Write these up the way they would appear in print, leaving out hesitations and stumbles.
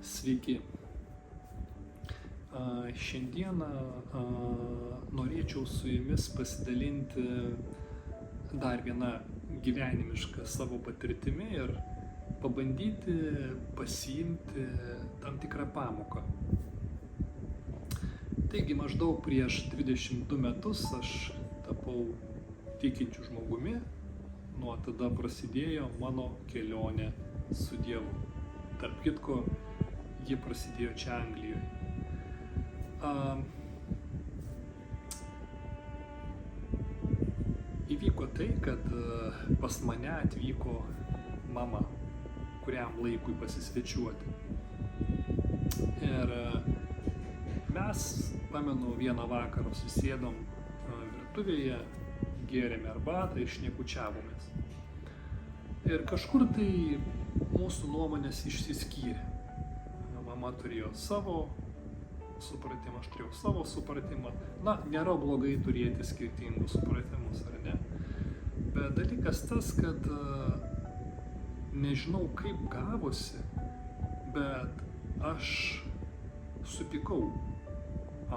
Sveiki. Šiandieną norėčiau su jumis pasidalinti dar vieną gyvenimišką savo patirtimi ir pabandyti pasiimti tam tikrą pamoką. Taigi maždaug prieš 22 metus aš tapau tikinčiu žmogumi, nuo tada prasidėjo mano kelionė su Dievu. Tarp kitko, ji prasidėjo čia Anglijoje. Įvyko tai, kad pas mane atvyko mama, kuriam laikui pasisvečiuoti. Ir mes, pamenu, vieną vakarą susėdom virtuvėje, gėrėme arbatą ir šnekučiavomės. Ir kažkur tai mūsų nuomonės išsiskyrė. Mama turėjo savo supratimą, aš turėjau savo supratimą. Na, nėra blogai turėti skirtingus supratimus, ar ne? Bet dalykas tas, kad nežinau kaip gavosi, bet aš supykau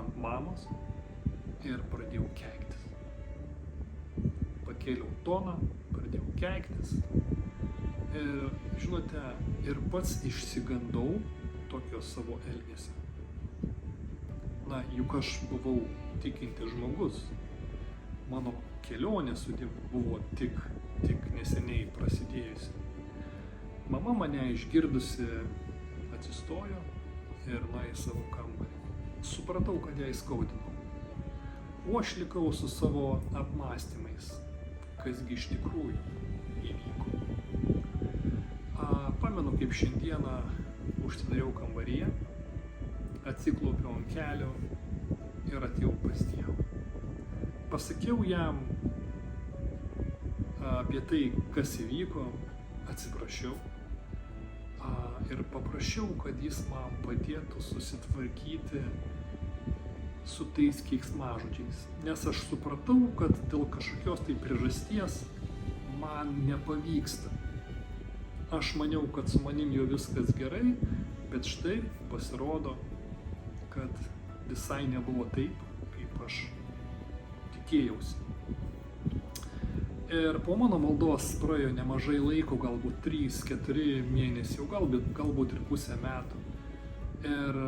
ant mamos ir pradėjau keiktis. Pakėliau toną, pradėjau keiktis. Ir, žinote, ir pats išsigandau tokio savo elgesio. Na, juk aš buvau tikintis žmogus. Mano kelionė su Dievu buvo tik neseniai prasidėjusi. Mama mane išgirdusi atsistojo ir nuėjo į savo kambarį. Supratau, kad ją įskaudinau. O aš likau su savo apmąstymais, kasgi iš tikrųjų įvyko. Pamenu, kaip šiandieną užsidariau kambaryje, atsiklaupiau ant kelio ir atėjau pas Dievą. Pasakiau jam apie tai, kas įvyko, atsiprašiau ir paprašiau, kad jis man padėtų susitvarkyti su tais keiksmažodžiais. Nes aš supratau, kad dėl kažkokios tai priežasties man nepavyksta. Aš maniau, kad su manim jau viskas gerai, bet štai pasirodo, kad visai nebuvo taip, kaip aš tikėjausi. Ir po mano maldos praėjo nemažai laiko, galbūt 3-4 mėnesių, galbūt ir pusę metų. Ir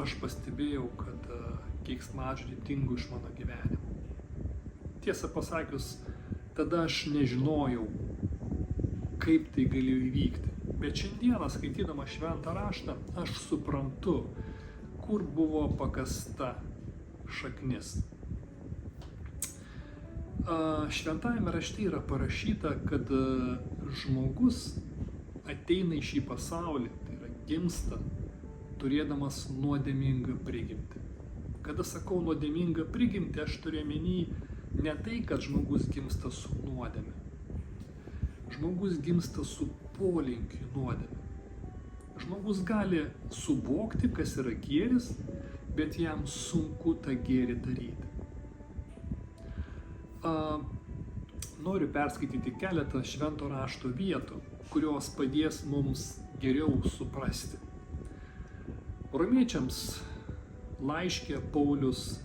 aš pastebėjau, kad keiksmažodžiai dingo iš mano gyvenimo. Tiesą pasakius, tada aš nežinojau, kaip tai galėjo įvykti. Bet šiandieną, skaitydama šventą raštą, aš suprantu, kur buvo pakasta šaknis. Šventajame rašte yra parašyta, kad žmogus ateina į šį pasaulį, tai yra gimsta, turėdamas nuodėmingą prigimtį. Kada sakau nuodėmingą prigimtį, aš turiu omeny ne tai, kad žmogus gimsta su nuodėme. Žmogus gimsta su polinkiu nuodėme. Žmogus gali suvokti, kas yra gėris, bet jam sunku tą gėrį daryti. Noriu perskaityti keletą švento rašto vietų, kurios padės mums geriau suprasti. Romiečiams laiške Paulius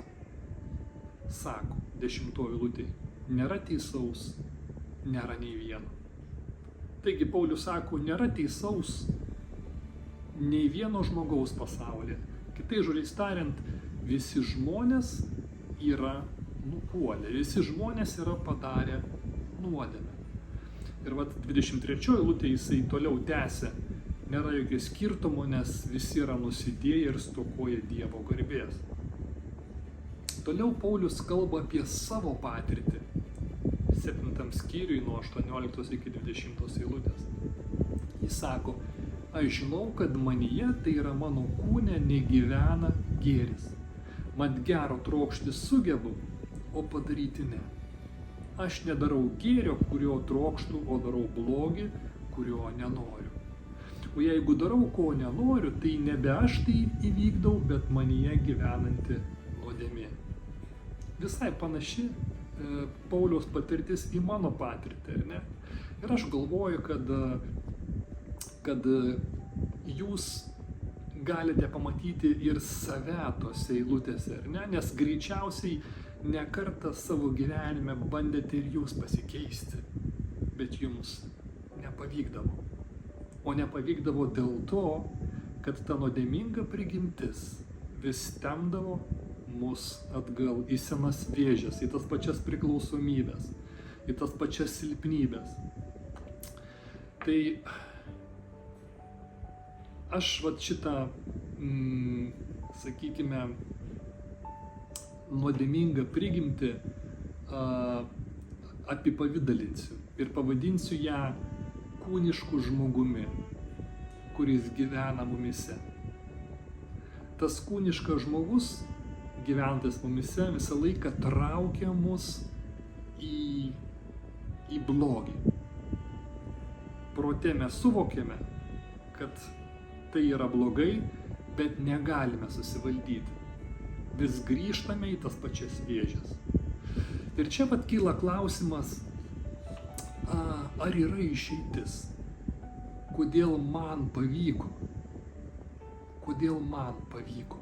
sako, 10 eilutėje, nėra teisaus, nėra nei vieno. Taigi Paulius sako, nėra teisaus nei vieno žmogaus pasaulyje. Kitais žodžiais tariant, visi žmonės yra nupuolę, visi žmonės yra padarę nuodėmę. Ir 23 eilutė jisai toliau tęsia, nėra jokio skirtumo, nes visi yra nusidėję ir stokoja Dievo garbės. Toliau Paulius kalba apie savo patirtį. 7 skyriui nuo 18 iki 20 eilutės. Jis sako, aš žinau, kad manyje, tai yra mano kūne, negyvena gėris. Mat gero trokšti sugebu, o padaryti ne. Aš nedarau gėrio, kurio trokštu, o darau blogį, kurio nenoriu. O jeigu darau, ko nenoriu, tai nebe aš tai įvykdau, bet manyje gyvenanti nuodėmė. Visai panaši Pauliaus patirtis į mano patirtį, ar ne? Ir aš galvoju, kad jūs galite pamatyti ir save tose eilutėse, ar ne? Nes greičiausiai ne kartą savo gyvenime bandėte ir jūs pasikeisti, bet jums nepavykdavo. O nepavykdavo dėl to, kad ta nuodėminga prigimtis vis tempdavo mus atgal į senas vėžes, į tas pačias priklausomybės, į tas pačias silpnybės. Tai aš šitą, sakykime, nuodėmingą prigimtį apipavidalinsiu ir pavadinsiu ją kūnišku žmogumi, kuris gyvena mumise. Tas kūniškas žmogus, gyventas mumise, visą laiką traukia mus į blogį. Prote mes suvokiame, kad tai yra blogai, bet negalime susivaldyti. Vis grįžtame į tas pačias vėžes. Ir čia kyla klausimas, ar yra išeitis? Kodėl man pavyko? Kodėl man pavyko?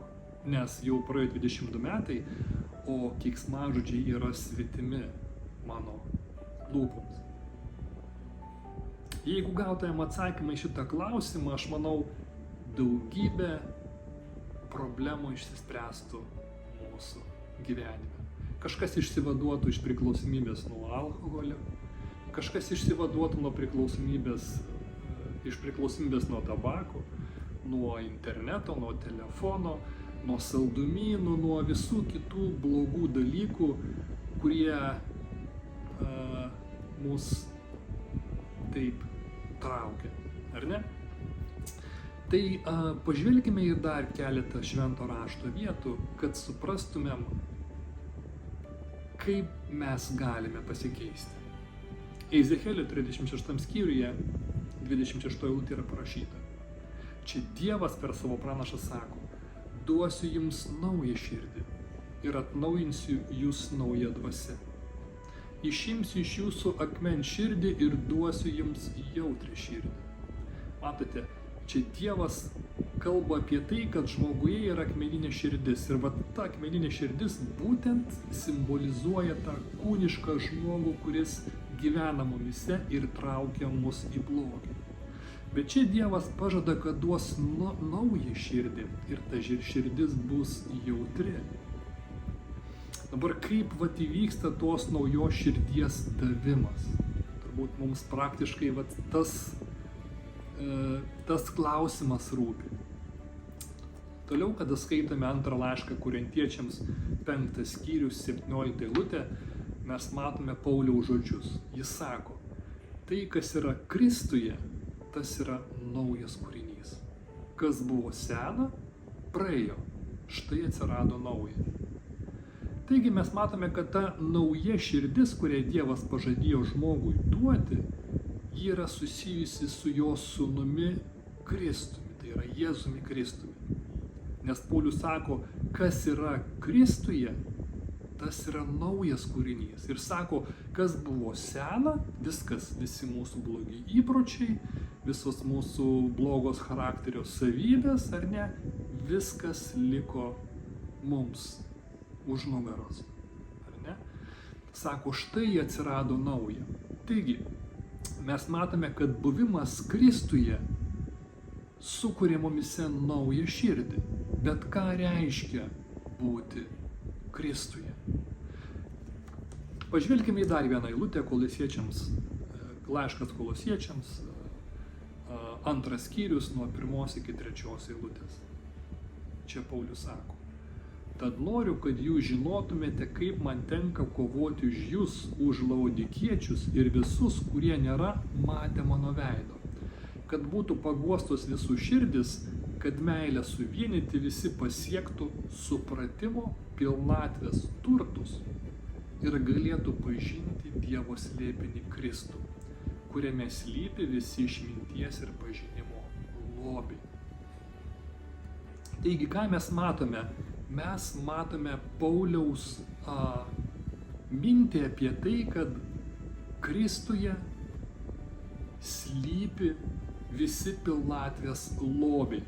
Nes jau praėjo 22 metai, o keiksmažodžiai yra svetimi mano lūpoms. Jeigu gautumėm atsakymą į šitą klausimą, aš manau, daugybė problemų išsispręstų mūsų gyvenime. Kažkas išsivaduotų iš priklausomybės nuo alkoholio, kažkas išsivaduotų nuo priklausomybės nuo tabako, nuo interneto, nuo telefono, nuo saldumynų, nuo visų kitų blogų dalykų, kurie mus taip traukia, ar ne? Tai pažvelkime į dar keletą švento rašto vietų, kad suprastumėm, kaip mes galime pasikeisti. Ezechielio 36 skyriuje 26 eilutė yra parašyta. Čia Dievas per savo pranašą sako, duosiu jums naują širdį ir atnaujinsiu jūs naują dvasią. Išimsiu iš jūsų akmens širdį ir duosiu jums jautrią širdį. Matote, čia Dievas kalba apie tai, kad žmoguje yra akmeninė širdis. Ir ta akmeninė širdis būtent simbolizuoja tą kūnišką žmogų, kuris gyvena mumise ir traukia mus į blogį. Bet čia Dievas pažada, kad duos naują širdį ir ta širdis bus jautri. Dabar kaip įvyksta tos naujos širdies davimas? Turbūt mums praktiškai tas klausimas rūpi. Toliau, kada skaitome antrą laišką Korintiečiams 5 skyrius 17 eilutę, mes matome Pauliaus žodžius. Jis sako, tai, kas yra Kristuje, tas yra naujas kūrinys. Kas buvo sena, praėjo, štai atsirado nauja. Taigi mes matome, kad ta nauja širdis, kurią Dievas pažadėjo žmogui duoti, ji yra susijusi su jo sūnumi Kristumi, tai yra Jėzumi Kristumi. Nes Paulius sako, kas yra Kristuje, tas yra naujas kūrinys. Ir sako, kas buvo sena, visi mūsų blogi įpročiai, visos mūsų blogos charakterio savybės, ar ne, viskas liko mums už nugaros, ar ne? Sako, štai atsirado nauja. Taigi, mes matome, kad buvimas Kristuje sukuria mumise naują širdį. Bet ką reiškia būti Kristuje? Pažvelkime į dar vieną eilutę Kolosiečiams, laiškas Kolosiečiams, 2 skyrius nuo 1 iki 3 eilutės. Čia Paulius sako, tad noriu, kad jūs žinotumėte, kaip man tenka kovoti už jūs, už laodikiečius ir visus, kurie nėra matę mano veido, kad būtų paguostos visų širdis, kad meilę suvienyti visi pasiektų supratimo pilnatvės turtus ir galėtų pažinti Dievo slėpinį Kristų, kuriame slypi visi išminties ir pažinimo lobiai. Taigi, ką mes matome? Mes matome Pauliaus mintį apie tai, kad Kristuje slypi visi pilnatvės lobiai.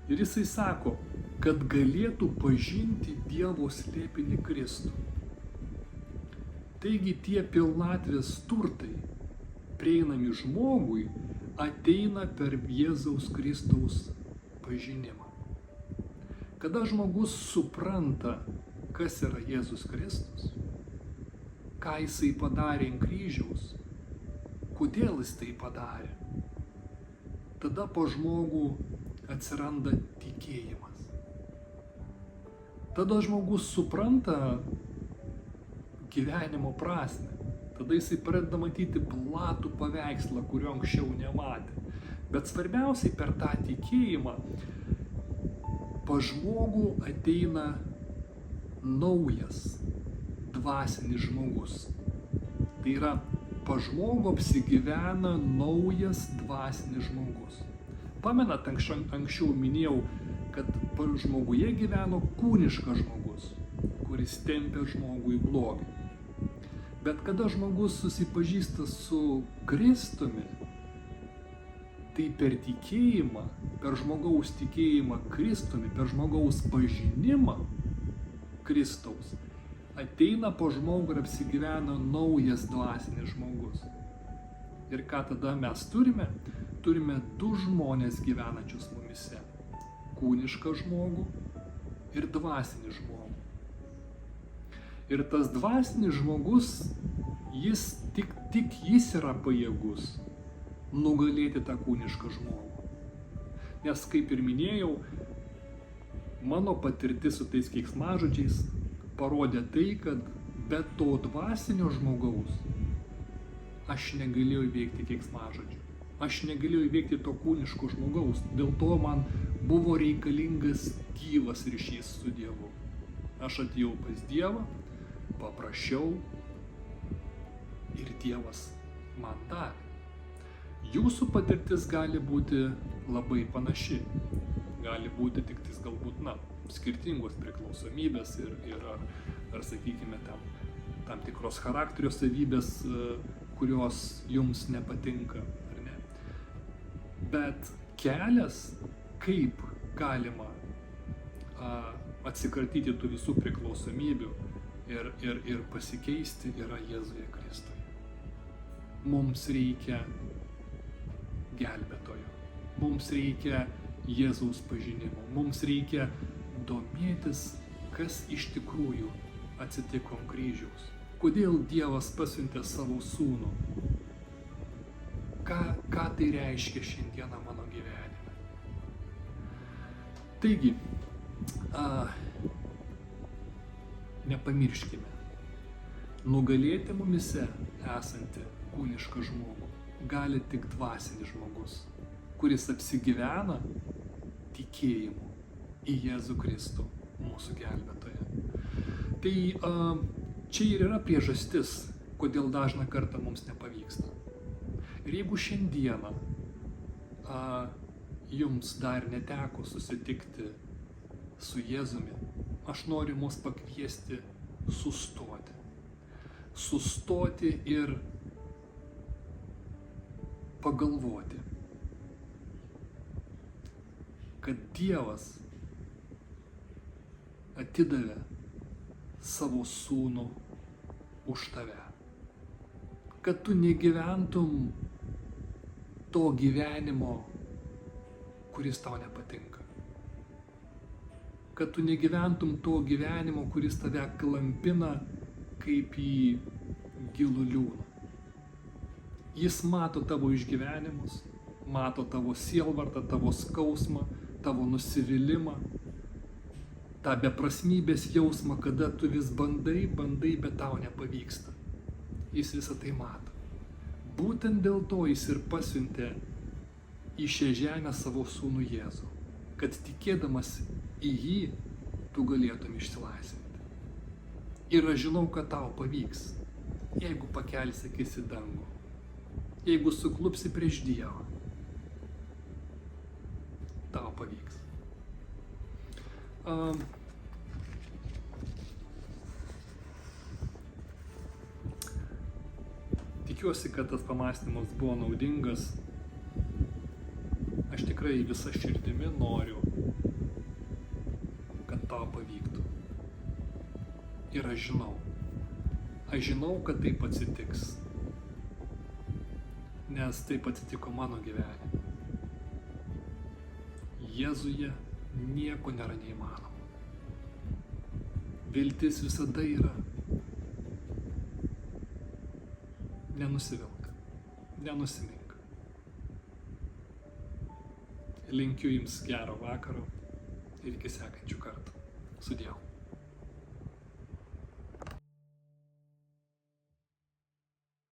Ir jisai sako, kad galėtų pažinti Dievo slėpinį Kristų. Taigi tie pilnatvės turtai, prieinami žmogui, ateina per Jėzaus Kristaus pažinimą. Kada žmogus supranta, kas yra Jėzus Kristus, ką jisai padarė ant kryžiaus, kodėl jis tai padarė, tada po žmogų atsiranda tikėjimas. Tada žmogus supranta gyvenimo prasmę. Tada jisai pradeda matyti platų paveikslą, kurio anksčiau nematė. Bet svarbiausiai per tą tikėjimą pas žmogų ateina naujas dvasinis žmogus. Tai yra, pas žmogų apsigyvena naujas dvasinis žmogus. Pamenat, anksčiau minėjau, kad pas žmoguje gyveno kūniškas žmogus, kuris tempia žmogų į blogį. Bet kada žmogus susipažįsta su Kristumi, tai per tikėjimą, per žmogaus tikėjimą Kristumi, per žmogaus pažinimą Kristaus, ateina po žmogų ir apsigyvena naujas dvasinis žmogus. Ir ką tada mes turime? Turime du žmonės gyvenančius mumise. Kūnišką žmogų ir dvasinį žmogų. Ir tas dvasinis žmogus, tik jis yra pajėgus nugalėti tą kūnišką žmogų. Nes, kaip ir minėjau, mano patirtis su tais keiksmažodžiais parodė tai, kad be to dvasinio žmogaus aš negalėjau įveikti keiksmažodžių. Aš negalėjau įveikti to kūniško žmogaus. Dėl to man buvo reikalingas gyvas ryšys su Dievu. Aš atėjau pas Dievą, paprašiau ir Dievas man davė. Jūsų patirtis gali būti labai panaši. Gali būti tik tais galbūt, skirtingos priklausomybės ir ar sakykime, tam tikros charakterio savybės, kurios jums nepatinka, ar ne. Bet kelias, kaip galima atsikratyti tų visų priklausomybių ir pasikeisti, yra Jėzuje Kristuje. Mums reikia gelbėtojo, mums reikia Jėzaus pažinimo, mums reikia domėtis, kas iš tikrųjų atsitiko ant kryžiaus. Kodėl Dievas pasiuntė savo sūnų? Ką tai reiškia šiandieną mano gyvenime? Taigi, nepamirškime, nugalėti mumise esantį kūnišką žmogų gali tik dvasinis žmogus, kuris apsigyvena tikėjimu į Jėzų Kristų, mūsų gelbėtoją. Tai čia ir yra priežastis, kodėl dažną kartą mums nepavyksta. Ir jeigu šiandieną jums dar neteko susitikti su Jėzumi, aš noriu mus pakviesti sustoti. Sustoti ir pagalvoti, kad Dievas atidavė savo sūnų už tave. Kad tu negyventum to gyvenimo, kuris tau nepatinka. Kad tu negyventum to gyvenimo, kuris tave klampina kaip į gilų liūną. Jis mato tavo išgyvenimus, mato tavo sielvartą, tavo skausmą, tavo nusivylimą, tą beprasmybės jausmą, kada tu vis bandai, bet tau nepavyksta. Jis visą tai mato. Būtent dėl to jis ir pasiuntė į šią žemę savo sūnų Jėzų, kad tikėdamas į jį, tu galėtum išsilaisvinti. Ir aš žinau, kad tau pavyks, jeigu pakelsi akis į dangų, jeigu suklupsi prieš Dievą, tau pavyks. Tikiuosi, kad tas pamąstymas buvo naudingas. Aš tik tikrai visa širdimi noriu, kad tau pavyktų. Ir aš žinau, kad taip atsitiks, nes taip atsitiko mano gyvenime. Jėzuje nieko nėra neįmanoma. Viltis visada yra. Nenusivilk, nenusimink. Linkiu jums gero vakaro ir iki sekančių kartų. Sudieu.